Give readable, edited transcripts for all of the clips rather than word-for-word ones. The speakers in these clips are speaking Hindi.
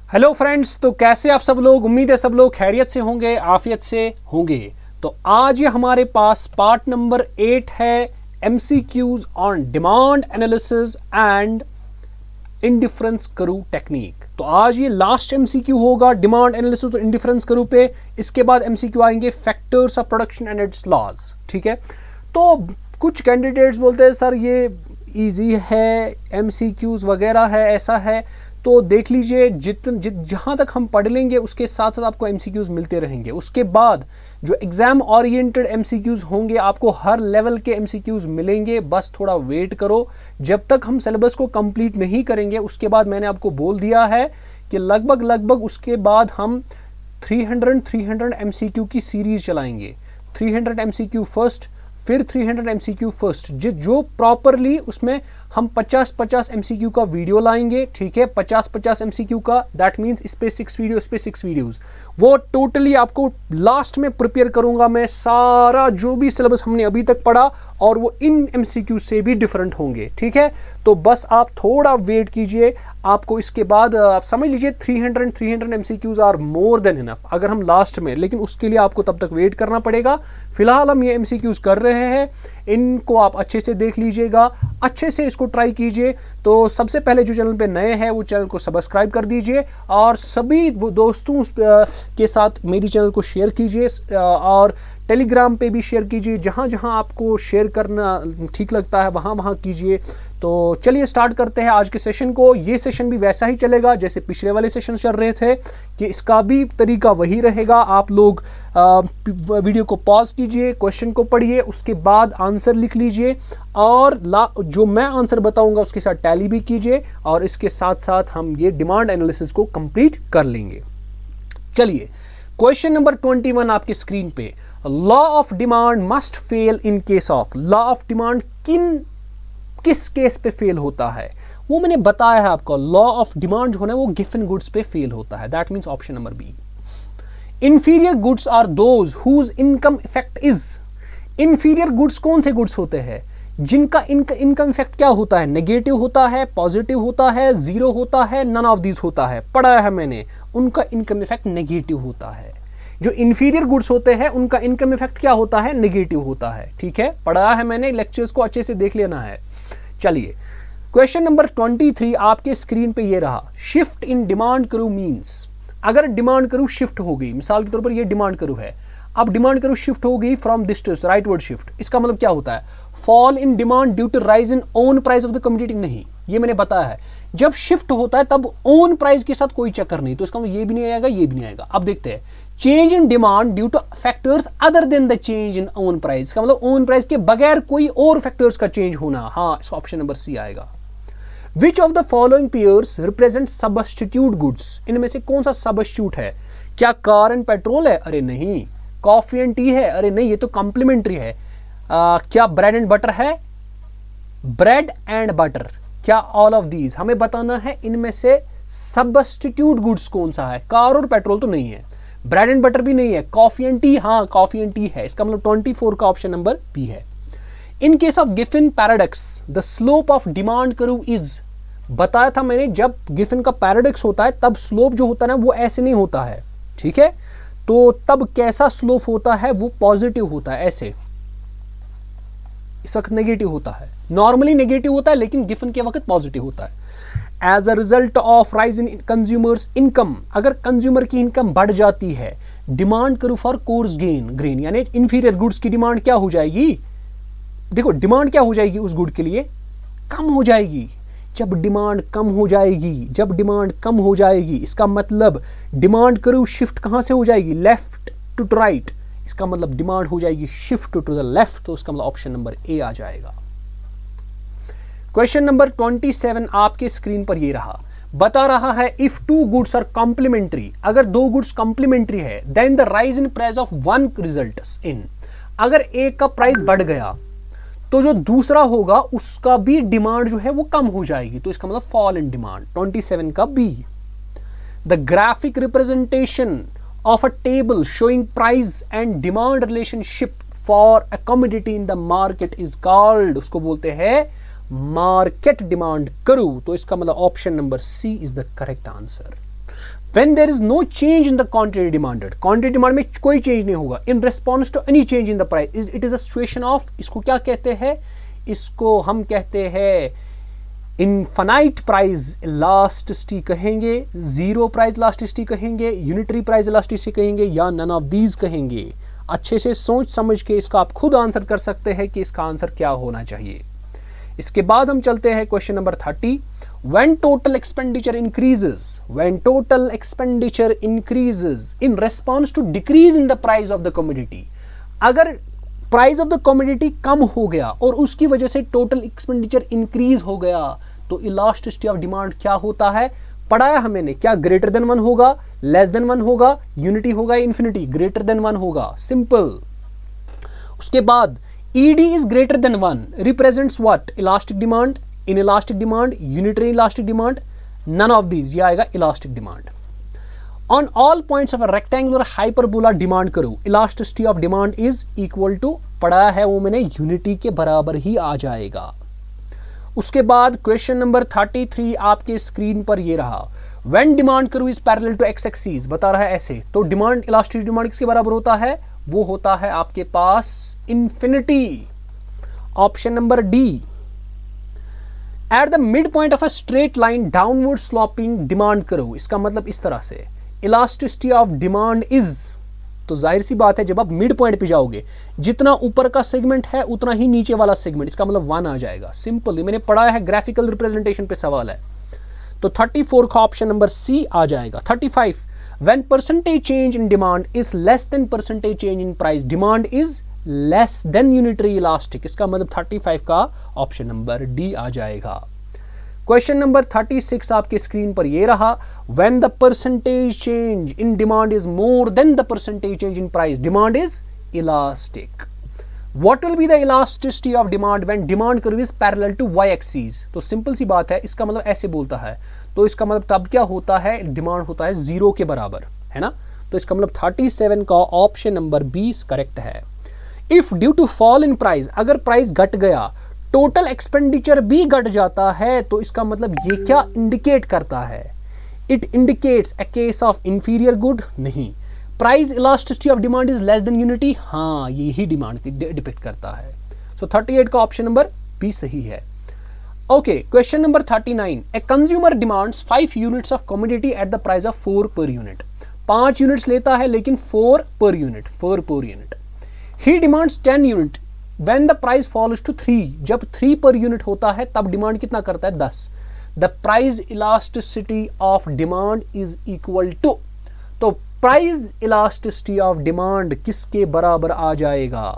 हेलो फ्रेंड्स, तो कैसे आप सब लोग। उम्मीद है सब लोग खैरियत से होंगे, आफियत से होंगे। तो आज ये हमारे पास पार्ट नंबर 8 है, MCQs on demand analysis and indifference curve technique. तो आज ये लास्ट MCQ होगा डिमांड एनालिसिस और इंडिफरेंस कर्व पे। इसके बाद MCQ आएंगे factors of production and its laws. ठीक है, तो कुछ कैंडिडेट्स बोलते हैं सर ये इजी है, MCQs वगैरह है, ऐसा है। तो देख लीजिए जहाँ तक हम पढ़ लेंगे उसके साथ साथ आपको MCQs मिलते रहेंगे। उसके बाद जो एग्जाम ओरिएंटेड MCQs होंगे, आपको हर लेवल के MCQs मिलेंगे। बस थोड़ा वेट करो, जब तक हम सिलेबस को कंप्लीट नहीं करेंगे। उसके बाद मैंने आपको बोल दिया है कि लगभग उसके बाद हम 300 MCQ की सीरीज चलाएंगे। 300 MCQ फर्स्ट, फिर 300 MCQ फर्स्ट, जो प्रॉपरली उसमें हम 50 MCQ का वीडियो लाएंगे। ठीक है, 50 MCQ का, दैट मीन्स इस पे 6 वीडियो, इस पे 6 वीडियोस। वो टोटली आपको लास्ट में प्रिपेयर करूंगा मैं सारा जो भी सिलेबस हमने अभी तक पढ़ा, और वो इन MCQ से भी डिफरेंट होंगे। ठीक है, तो बस आप थोड़ा वेट कीजिए। आपको इसके बाद आप समझ लीजिए 300 MCQs are more than enough अगर हम लास्ट में, लेकिन उसके लिए आपको तब तक वेट करना पड़ेगा। फिलहाल हम ये MCQs कर रहे हैं, इनको आप अच्छे से देख लीजिएगा, अच्छे से इसको ट्राई कीजिए। तो सबसे पहले जो चैनल पे नए हैं वो चैनल को सब्सक्राइब कर दीजिए, और सभी वो दोस्तों के साथ मेरी चैनल को शेयर कीजिए, और टेलीग्राम पे भी शेयर कीजिए। जहाँ जहाँ आपको शेयर करना ठीक लगता है वहाँ वहाँ कीजिए। तो चलिए स्टार्ट करते हैं आज के सेशन को। ये सेशन भी वैसा ही चलेगा जैसे पिछले वाले सेशन चल रहे थे, कि इसका भी तरीका वही रहेगा। आप लोग वीडियो को पॉज कीजिए, क्वेश्चन को पढ़िए, उसके बाद आंसर लिख लीजिए, और जो मैं आंसर बताऊंगा उसके साथ टैली भी कीजिए, और इसके साथ साथ हम ये डिमांड एनालिसिस को कंप्लीट कर लेंगे। चलिए, क्वेश्चन नंबर 21 आपके स्क्रीन पे। Law of demand must fail in case of. Law of demand किस केस पे फेल होता है वो मैंने बताया है आपको। लॉ ऑफ डिमांड जो है वो गिवन गुड्स पे फेल होता है, that means option number B. Inferior goods are those whose income effect is. Inferior goods कौन से गुड्स होते हैं जिनका इनकम इफेक्ट क्या होता है? नेगेटिव होता है, पॉजिटिव होता है, जीरो होता है, नन ऑफ दीज होता है। पढ़ा है मैंने, उनका इनकम इफेक्ट नेगेटिव होता है। जो इंफीरियर गुड्स होते हैं उनका इनकम इफेक्ट क्या होता है? नेगेटिव होता है। ठीक है, पढ़ा है मैंने, लेक्चर्स को अच्छे से देख लेना है। चलिए, क्वेश्चन नंबर 23 आपके स्क्रीन पे ये रहा। Shift in demand curve means, अगर डिमांड कर्व शिफ्ट हो गई, मिसाल के तौर पर ये डिमांड कर्व है, अब डिमांड कर्व शिफ्ट हो गई from this to rightward shift, इसका मतलब क्या होता है? Fall in demand due to rise in own price of the commodity. नहीं, ये मैंने बताया है, जब शिफ्ट होता है तब ओन प्राइस के साथ कोई चक्कर नहीं, तो इसका मतलब ये भी नहीं आएगा, ये भी नहीं आएगा। अब देखते हैं, change in demand due two factors other than the change in own price, का मतलब ओन प्राइस के बगैर कोई और फैक्टर्स का चेंज होना। हाँ, इसका ऑप्शन नंबर सी आएगा। Which of the following pairs represent substitute goods. इनमें से कौन सा सबस्टिट्यूट है? क्या कार एंड पेट्रोल है? अरे नहीं। कॉफी एंड टी है? अरे नहीं, ये तो कॉम्प्लीमेंट्री है। क्या ब्रेड एंड बटर है? ब्रेड एंड बटर, क्या ऑल ऑफ दीज? हमें बताना है इनमें से सबस्टिट्यूट गुड्स कौन सा है। कार और पेट्रोल तो नहीं है, ब्रेड एंड बटर भी नहीं है, कॉफी एंड टी, हाँ कॉफी एंड टी है। इसका मतलब 24 का ऑप्शन नंबर बी है। In case of Giffen paradox the slope of demand curve is. बताया था मैंने, जब गिफिन का पैराडॉक्स होता है तब स्लोप जो होता है ना वो ऐसे नहीं होता है। ठीक है, तो तब कैसा स्लोप होता है? वो पॉजिटिव होता है, ऐसे। इस वक्त नेगेटिव होता है, नॉर्मली नेगेटिव होता है, लेकिन गिफिन के वक्त पॉजिटिव होता है। As a result of rise in consumers income, अगर कंज्यूमर की इनकम बढ़ जाती है, demand curve for coarse grain, यानी इंफीरियर गुड्स की डिमांड क्या हो जाएगी? देखो, डिमांड क्या हो जाएगी उस गुड के लिए? कम हो जाएगी। जब डिमांड कम हो जाएगी, जब डिमांड कम हो जाएगी, इसका मतलब डिमांड कर्व शिफ्ट कहां से हो जाएगी? Left to right. इसका मतलब डिमांड हो जाएगी शिफ्ट टू द लेफ्ट, तो इसका मतलब ऑप्शन नंबर ए आ जाएगा। क्वेश्चन नंबर 27 आपके स्क्रीन पर ये रहा। बता रहा है if two goods are complementary, अगर दो गुड्स कॉम्प्लीमेंट्री है, then the rise in price of one results in. अगर एक का प्राइस बढ़ गया तो जो दूसरा होगा उसका भी डिमांड जो है वो कम हो जाएगी, तो इसका मतलब फॉल इन डिमांड। 27 का B. The graphic representation of a table showing price and demand relationship for a commodity in the market is called, उसको बोलते हैं मार्केट डिमांड कर्व। तो इसका मतलब option number C is the correct answer. When there is no change in the quantity demanded, quantity demand में कोई change नहीं होगा. In response to any change in the price, it is a situation of, इसको क्या कहते हैं? इसको हम कहते हैं इनफाइनाइट प्राइस इलास्टिसिटी कहेंगे, जीरो प्राइस इलास्टिसिटी कहेंगे, यूनिटरी प्राइस इलास्टिसिटी कहेंगे, या नन ऑफ दीज कहेंगे. अच्छे से सोच समझ के इसका आप खुद आंसर कर सकते हैं कि इसका आंसर क्या होना चाहिए. इसके बाद हम चलते हैं question number 30. When total expenditure increases in response to decrease in the price of the commodity, अगर प्राइस ऑफ द कमोडिटी कम हो गया और उसकी वजह से टोटल एक्सपेंडिचर इंक्रीज हो गया, तो इलास्टिसिटी ऑफ डिमांड क्या होता है? पढ़ाया हमने, क्या ग्रेटर देन 1 होगा, लेस देन 1 होगा, यूनिटी होगा, इन्फिनिटी? ग्रेटर देन 1 होगा, सिंपल. उसके बाद ED is greater than 1 represents what? Elastic demand, inelastic demand, unitary elastic demand, none of these. ये आएगा elastic demand. On all points of a rectangular hyperbola demand करो, elasticity of demand is equal to, पढ़ा है वो मैंने, यूनिटी के बराबर ही आ जाएगा. उसके बाद क्वेश्चन नंबर 33 आपके स्क्रीन पर ये रहा. When demand curve is parallel to X axis, बता रहा है ऐसे, तो डिमांड, इलास्टिसिटी डिमांड किसके बराबर होता है? वो होता है आपके पास infinity. Option number D. At the mid point of a straight line downward sloping demand करो, इसका मतलब इस तरह से, इलास्टिसिटी ऑफ डिमांड इज, तो जाहिर सी बात है जब आप मिड पॉइंट पे जाओगे, जितना ऊपर का सेगमेंट है उतना ही नीचे वाला सेगमेंट, इसका मतलब 1 आ जाएगा. सिंपल, मैंने पढ़ा है, ग्राफिकल रिप्रेजेंटेशन पे सवाल है. तो 34 का ऑप्शन नंबर सी आ जाएगा. 35. When percentage change in demand is less then percentage change in price, demand is less then unitary elastic, इसका मतलब 35 का ऑप्शन नंबर डी आ जाएगा. क्वेश्चन नंबर 36 आपके स्क्रीन पर ये रहा. When the percentage change in demand is more than the percentage change in price, demand is elastic. What will be the elasticity of demand when demand curve is parallel to Y axis? तो सिंपल सी बात है, इसका मतलब ऐसे बोलता है, तो इसका मतलब तब क्या होता है? डिमांड होता है 0 के बराबर, है ना. तो इसका मतलब 37 का ऑप्शन नंबर 20 करेक्ट है. If due to fall in price, अगर प्राइस घट गया, टोटल एक्सपेंडिचर भी घट जाता है, तो इसका मतलब ये क्या इंडिकेट करता है? It indicates a case of inferior good. नहीं. Price elasticity of demand is less than unity, हाँ यही डिमांड डिपिक्ट करता है. सो 38 का ऑप्शन नंबर बी सही है. Okay, question number 39. A consumer demands 5 units of commodity at the price of 4 per unit. 5 units लेता है लेकिन 4 per unit. He demands 10 unit when the price falls to 3, जब 3 पर यूनिट होता है तब डिमांड कितना करता है? 10. The price elasticity of demand is equal to, तो प्राइस इलास्टिसिटी ऑफ डिमांड किसके बराबर आ जाएगा?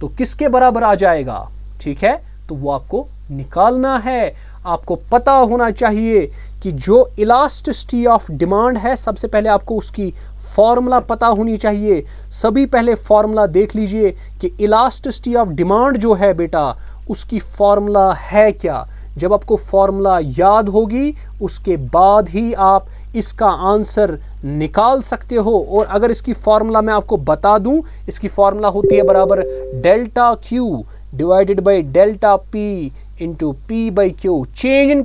तो किसके बराबर आ जाएगा? ठीक है, तो वो आपको निकालना है. आपको पता होना चाहिए कि जो इलास्टिसिटी ऑफ डिमांड है, सबसे पहले आपको उसकी फॉर्मूला पता होनी चाहिए. सभी पहले फॉर्मूला देख लीजिए कि इलास्टिसिटी ऑफ डिमांड जो है बेटा, उसकी फॉर्मूला है क्या. जब आपको फॉर्मूला याद होगी उसके बाद ही आप इसका आंसर निकाल सकते हो. और अगर इसकी फॉर्मूला मैं आपको बता दूं, इसकी फॉर्मूला होती है बराबर delta Q divided by delta P into P by Q. Change in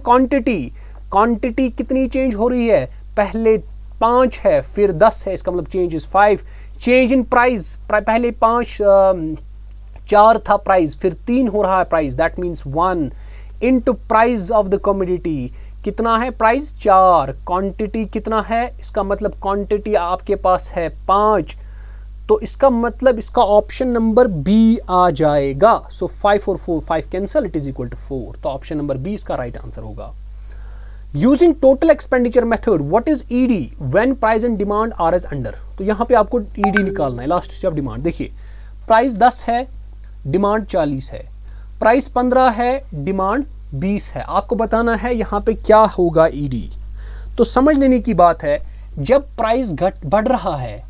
quantity कितनी चेंज हो रही है? पहले 5 है, फिर 10 है, इसका मतलब change is 5. Change in price, पहले 4 था प्राइस, फिर 3 हो रहा है price, that means 1 into price of the commodity. कितना है प्राइस? 4. क्वांटिटी कितना है? इसका मतलब क्वांटिटी आपके पास है 5, तो इसका मतलब इसका ऑप्शन नंबर बी आ जाएगा. सो 5 और 4, 5 cancel, it is equal to 4. तो ऑप्शन नंबर बी इसका राइट आंसर होगा. Using total expenditure method, what is ED when price and demand are as under? तो यहाँ पे आपको ईडी निकालना है, इलास्टिसिटी ऑफ डिमांड. देखिए, प्राइस 10 है, डिमांड 40 है, प्राइस 15 है, डिमांड 20 है. आपको बताना है यहाँ पे क्या होगा ईडी. तो समझ लेने की बात है, जब प्राइस बढ़ रहा है,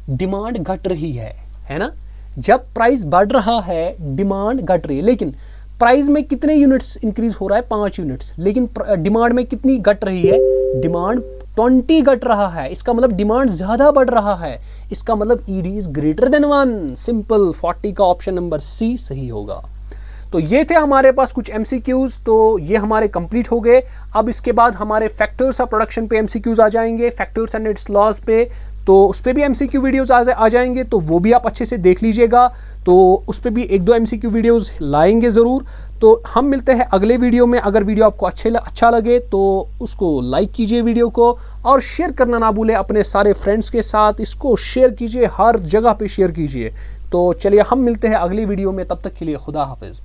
डिमांड घट रही है ना. जब प्राइस बढ़ रहा है, डिमांड घट रही है, लेकिन प्राइस में कितने यूनिट्स इंक्रीज हो रहा है? 5 यूनिट्स. लेकिन डिमांड में कितनी घट रही है? डिमांड 20 घट रहा है. इसका मतलब डिमांड ज्यादा बढ़ रहा है, इसका मतलब ED is greater than 1. Simple. 40 का ऑप्शन नंबर सी सही होगा. तो ये थे हमारे पास कुछ MCQs, तो ये हमारे कंप्लीट हो गए। अब इसके बाद हमारे फैक्टर्स ऑफ प्रोडक्शन पे MCQs आ जाएंगे, फैक्टर्स एंड इट्स लॉज पे, तो उस पर भी MCQ वीडियोस आ जाएंगे, तो वो भी आप अच्छे से देख लीजिएगा। तो उस पर भी 1-2 MCQ वीडियोस लाएंगे ज़रूर। तो हम मिलते हैं अगले वीडियो में। अगर वीडियो आपको अच्छा लगे तो उसको लाइक कीजिए वीडियो को, और शेयर करना ना भूलें अपने सारे फ्रेंड्स के साथ। इसको शेयर कीजिए, हर जगह पे शेयर कीजिए। तो चलिए हम मिलते हैं अगली वीडियो में, तब तक के लिए खुदा हाफिज़।